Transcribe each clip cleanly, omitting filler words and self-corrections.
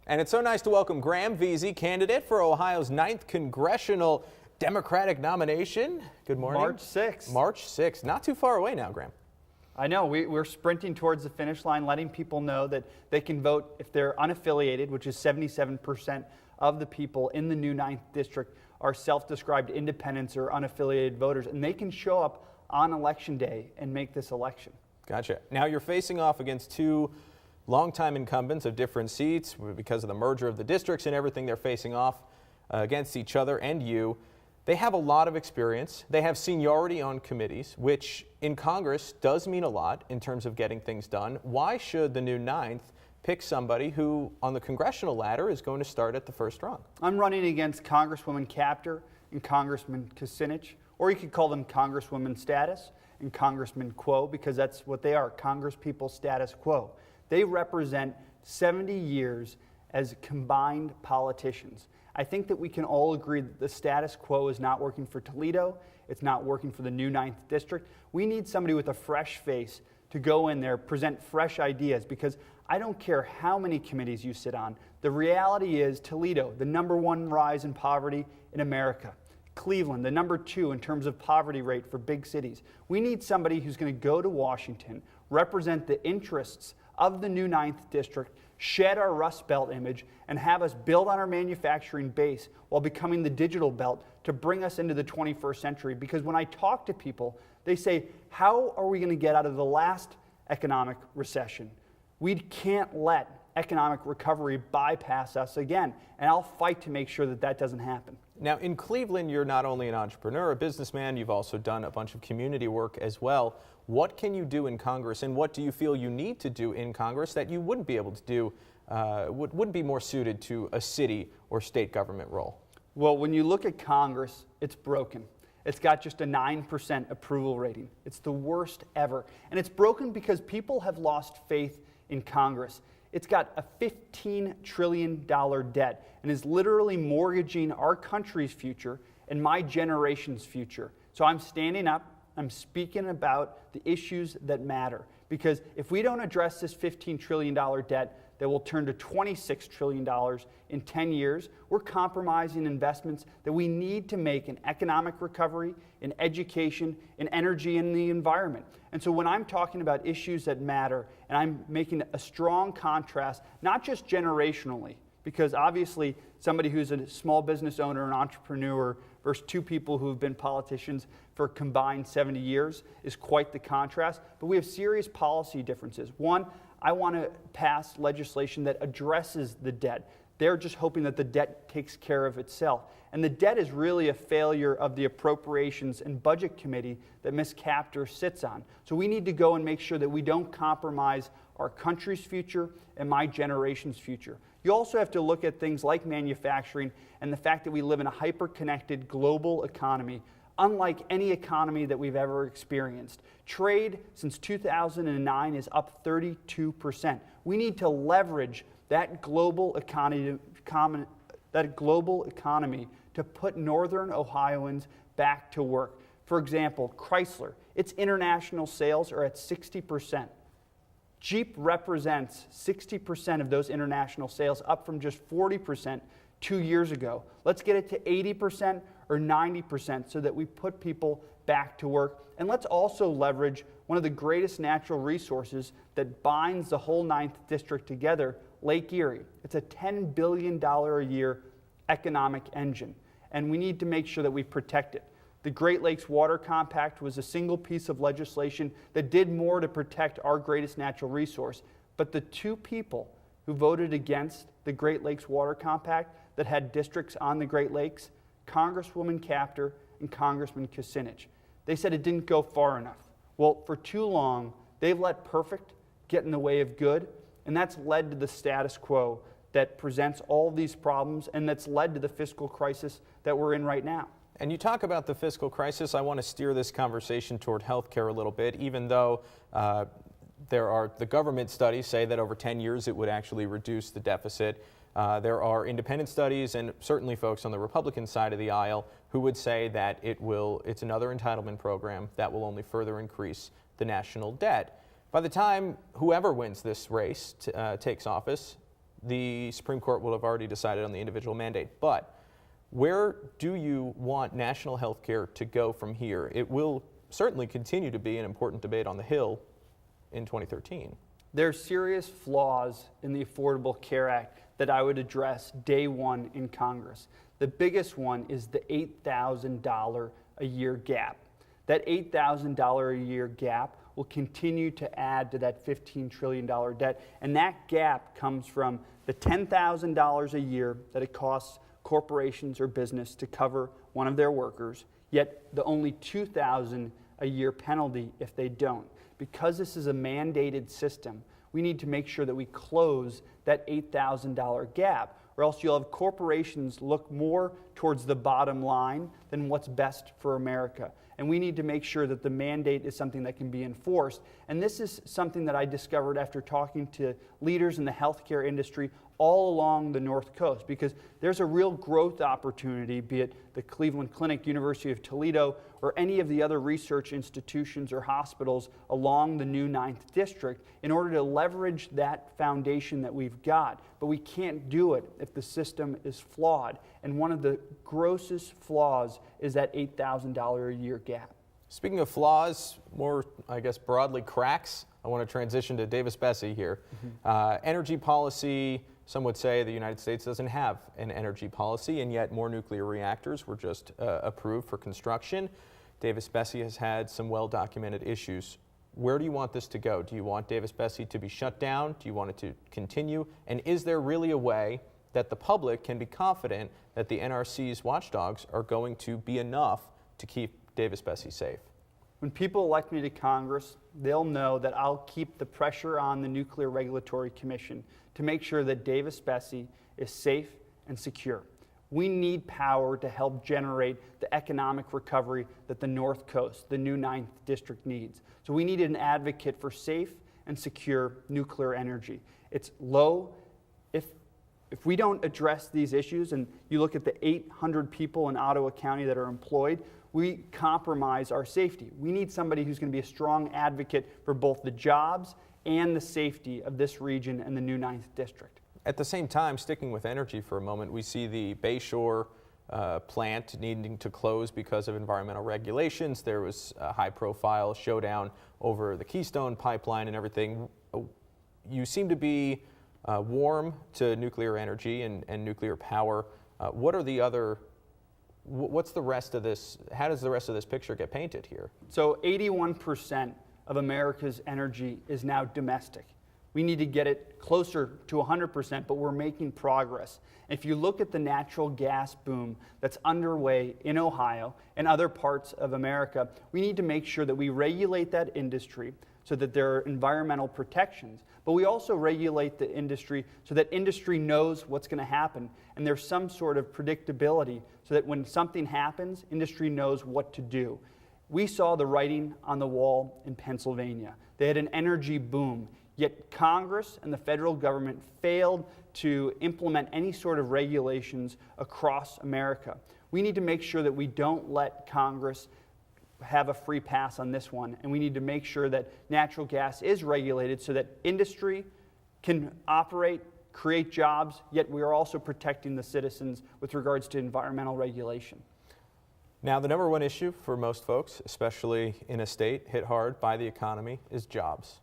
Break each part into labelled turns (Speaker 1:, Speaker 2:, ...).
Speaker 1: And it's so nice to welcome Graham Veysey, candidate for Ohio's 9th Congressional Democratic nomination. Good morning.
Speaker 2: March 6th.
Speaker 1: March 6th. Not too far away now, Graham.
Speaker 2: I know. We're sprinting towards the finish line, letting people know that they can vote if they're unaffiliated, which is 77% of the people in the new 9th District are self-described independents or unaffiliated voters, and they can show up on Election Day and make this election.
Speaker 1: Gotcha. Now you're facing off against two longtime incumbents of different seats because of the merger of the districts and everything. They're facing off against each other and you. They have a lot of experience. They have seniority on committees, which in Congress does mean a lot in terms of getting things done. Why should the new 9th pick somebody who on the congressional ladder is going to start at the first rung?
Speaker 2: I'm running against Congresswoman Chapter and Congressman Kucinich, or you could call them Congresswoman Status and Congressman Quo, because that's what they are, Congresspeople Status Quo. They represent 70 years as combined politicians. I think that we can all agree that the status quo is not working for Toledo. It's not working for the new 9th District. We need somebody with a fresh face to go in there, present fresh ideas, because I don't care how many committees you sit on. The reality is Toledo, the #1 rise in poverty in America. Cleveland, the #2 in terms of poverty rate for big cities. We need somebody who's going to go to Washington, represent the interests of the new 9th District, shed our Rust Belt image, and have us build on our manufacturing base while becoming the digital belt to bring us into the 21st century. Because when I talk to people, they say, how are we going to get out of the last economic recession? We can't let economic recovery bypass us again, and I'll fight to make sure that that doesn't happen.
Speaker 1: Now, in Cleveland, you're not only an entrepreneur, a businessman, you've also done a bunch of community work as well. What can you do in Congress, and what do you feel you need to do in Congress that you wouldn't be able to do, wouldn't be more suited to a city or state government role?
Speaker 2: Well, when you look at Congress, it's broken. It's got just a 9% approval rating. It's the worst ever. And it's broken because people have lost faith in Congress. It's got a $15 trillion debt and is literally mortgaging our country's future and my generation's future. So I'm standing up, I'm speaking about the issues that matter. Because if we don't address this $15 trillion debt that will turn to $26 trillion in 10 years, we're compromising investments that we need to make in economic recovery, in education, in energy, and the environment. And so when I'm talking about issues that matter, and I'm making a strong contrast, not just generationally, because obviously somebody who's a small business owner, an entrepreneur, versus two people who have been politicians for combined 70 years is quite the contrast. But we have serious policy differences. One, I want to pass legislation that addresses the debt. They're just hoping that the debt takes care of itself. And the debt is really a failure of the Appropriations and Budget Committee that Ms. Chapter sits on. So we need to go and make sure that we don't compromise our country's future and my generation's future. You also have to look at things like manufacturing and the fact that we live in a hyper-connected global economy, unlike any economy that we've ever experienced. Trade since 2009 is up 32%. We need to leverage that global economy to put Northern Ohioans back to work. For example, Chrysler, its international sales are at 60%. Jeep represents 60% of those international sales, up from just 40% 2 years ago. Let's get it to 80% or 90% so that we put people back to work. And let's also leverage one of the greatest natural resources that binds the whole 9th District together, Lake Erie. It's a $10 billion a year economic engine, and we need to make sure that we protect it. The Great Lakes Water Compact was a single piece of legislation that did more to protect our greatest natural resource. But the two people who voted against the Great Lakes Water Compact that had districts on the Great Lakes, Congresswoman Chapter and Congressman Kucinich, they said it didn't go far enough. Well, for too long, they've let perfect get in the way of good, and that's led to the status quo that presents all these problems, and that's led to the fiscal crisis that we're in right now.
Speaker 1: And you talk about the fiscal crisis. I want to steer this conversation toward healthcare a little bit, even though the government studies say that over 10 years it would actually reduce the deficit. There are independent studies and certainly folks on the Republican side of the aisle who would say that it's another entitlement program that will only further increase the national debt. By the time whoever wins this race takes office, the Supreme Court will have already decided on the individual mandate. But where do you want national health care to go from here? It will certainly continue to be an important debate on the Hill in 2013.
Speaker 2: There are serious flaws in the Affordable Care Act that I would address day one in Congress. The biggest one is the $8,000 a year gap. That $8,000 a year gap will continue to add to that $15 trillion debt, and that gap comes from the $10,000 a year that it costs corporations or business to cover one of their workers, yet the only $2,000 a year penalty if they don't. Because this is a mandated system, we need to make sure that we close that $8,000 gap, or else you'll have corporations look more towards the bottom line than what's best for America. And we need to make sure that the mandate is something that can be enforced. And this is something that I discovered after talking to leaders in the healthcare industry all along the North Coast, because there's a real growth opportunity, be it the Cleveland Clinic, University of Toledo, or any of the other research institutions or hospitals along the new 9th District in order to leverage that foundation that we've got. But we can't do it if the system is flawed. And one of the grossest flaws is that $8,000 a year gap.
Speaker 1: Speaking of flaws, more, I guess, broadly cracks, I want to transition to Davis-Besse here. Energy policy, some would say the United States doesn't have an energy policy, and yet more nuclear reactors were just approved for construction. Davis-Besse has had some well-documented issues. Where do you want this to go? Do you want Davis-Besse to be shut down? Do you want it to continue? And is there really a way that the public can be confident that the NRC's watchdogs are going to be enough to keep Davis-Besse safe?
Speaker 2: When people elect me to Congress, they'll know that I'll keep the pressure on the Nuclear Regulatory Commission to make sure that Davis-Besse is safe and secure. We need power to help generate the economic recovery that the North Coast, the new 9th District, needs. So we need an advocate for safe and secure nuclear energy. It's low. If we don't address these issues, and you look at the 800 people in Ottawa County that are employed, we compromise our safety. We need somebody who's going to be a strong advocate for both the jobs and the safety of this region and the new 9th District.
Speaker 1: At the same time, sticking with energy for a moment, we see the Bayshore plant needing to close because of environmental regulations. There was a high-profile showdown over the Keystone pipeline and everything. You seem to be warm to nuclear energy and nuclear power. What's the rest of this? How does the rest of this picture get painted here?
Speaker 2: So 81% of America's energy is now domestic. We need to get it closer to 100%, but we're making progress. If you look at the natural gas boom that's underway in Ohio and other parts of America, we need to make sure that we regulate that industry so that there are environmental protections, but we also regulate the industry so that industry knows what's going to happen and there's some sort of predictability so that when something happens, industry knows what to do. We saw the writing on the wall in Pennsylvania. They had an energy boom, yet Congress and the federal government failed to implement any sort of regulations across America. We need to make sure that we don't let Congress have a free pass on this one, and we need to make sure that natural gas is regulated so that industry can operate, create jobs, yet we are also protecting the citizens with regards to environmental regulation.
Speaker 1: Now, the number one issue for most folks, especially in a state hit hard by the economy, is jobs.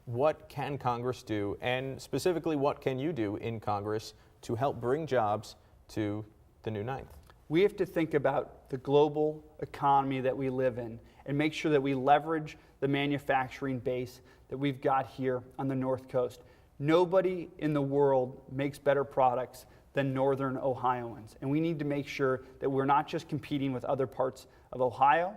Speaker 1: What can Congress do, and specifically what can you do in Congress to help bring jobs to the new 9th?
Speaker 2: We have to think about the global economy that we live in and make sure that we leverage the manufacturing base that we've got here on the North Coast. Nobody in the world makes better products than Northern Ohioans. And we need to make sure that we're not just competing with other parts of Ohio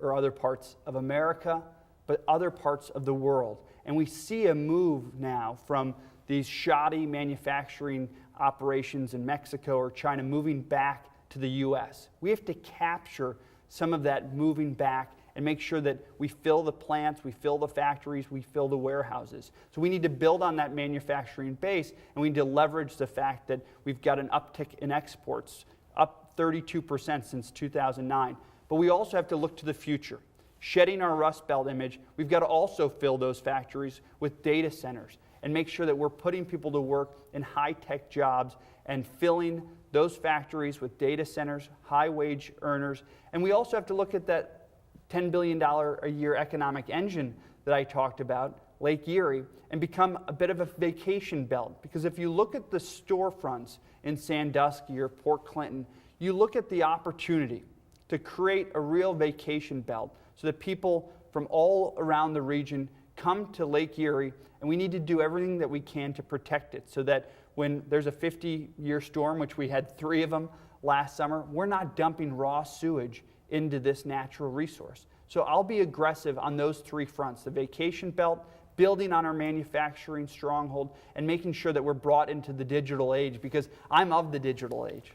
Speaker 2: or other parts of America, but other parts of the world. And we see a move now from these shoddy manufacturing operations in Mexico or China moving back to the U.S. We have to capture some of that moving back and make sure that we fill the plants, we fill the factories, we fill the warehouses. So we need to build on that manufacturing base, and we need to leverage the fact that we've got an uptick in exports, up 32% since 2009. But we also have to look to the future. Shedding our Rust Belt image, we've got to also fill those factories with data centers. and make sure that we're putting people to work in high-tech jobs and filling those factories with data centers, high-wage earners. And we also have to look at that $10 billion a year economic engine that I talked about, Lake Erie, and become a bit of a vacation belt. Because if you look at the storefronts in Sandusky or Port Clinton, you look at the opportunity to create a real vacation belt so that people from all around the region come to Lake Erie, and we need to do everything that we can to protect it so that when there's a 50-year storm, which we had 3 of them last summer, we're not dumping raw sewage into this natural resource. So I'll be aggressive on those 3 fronts: the vacation belt, building on our manufacturing stronghold, and making sure that we're brought into the digital age, because I'm of the digital age.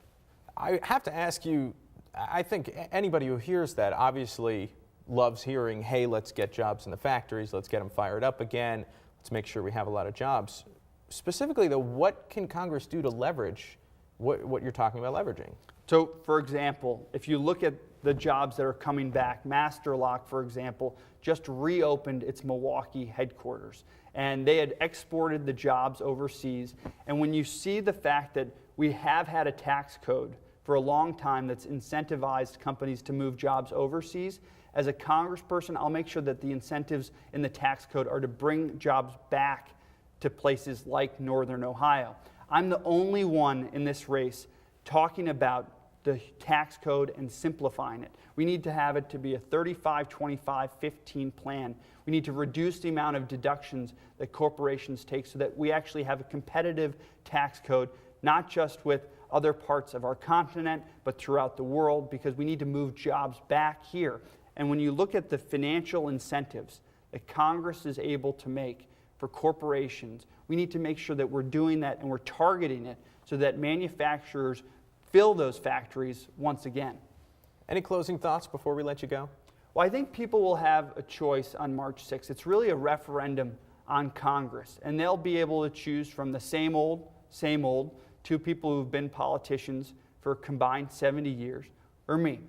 Speaker 1: I have to ask you, I think anybody who hears that obviously loves hearing, hey, let's get jobs in the factories, let's get them fired up again, let's make sure we have a lot of jobs. Specifically, though, what can Congress do to leverage what you're talking about leveraging?
Speaker 2: So, for example, if you look at the jobs that are coming back, Master Lock, for example, just reopened its Milwaukee headquarters. And they had exported the jobs overseas. And when you see the fact that we have had a tax code for a long time that's incentivized companies to move jobs overseas, as a congressperson, I'll make sure that the incentives in the tax code are to bring jobs back to places like Northern Ohio. I'm the only one in this race talking about the tax code and simplifying it. We need to have it to be a 35, 25, 15 plan. We need to reduce the amount of deductions that corporations take so that we actually have a competitive tax code, not just with other parts of our continent, but throughout the world, because we need to move jobs back here. And when you look at the financial incentives that Congress is able to make for corporations, we need to make sure that we're doing that and we're targeting it so that manufacturers fill those factories once again.
Speaker 1: Any closing thoughts before we let you go?
Speaker 2: Well, I think people will have a choice on March 6th. It's really a referendum on Congress, and they'll be able to choose from the same old, to people who've been politicians for a combined 70 years, or me,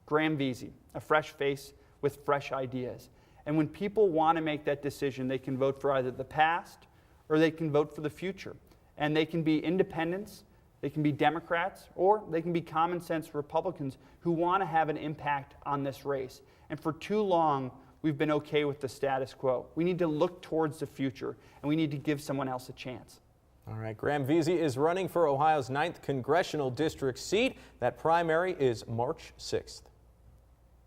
Speaker 2: Graham Veysey, a fresh face with fresh ideas. And when people want to make that decision, they can vote for either the past or they can vote for the future. And they can be independents, they can be Democrats, or they can be common sense Republicans who want to have an impact on this race. And for too long, we've been okay with the status quo. We need to look towards the future, and we need to give someone else a chance.
Speaker 1: All right, Graham Veysey is running for Ohio's 9th congressional district seat. That primary is March 6th.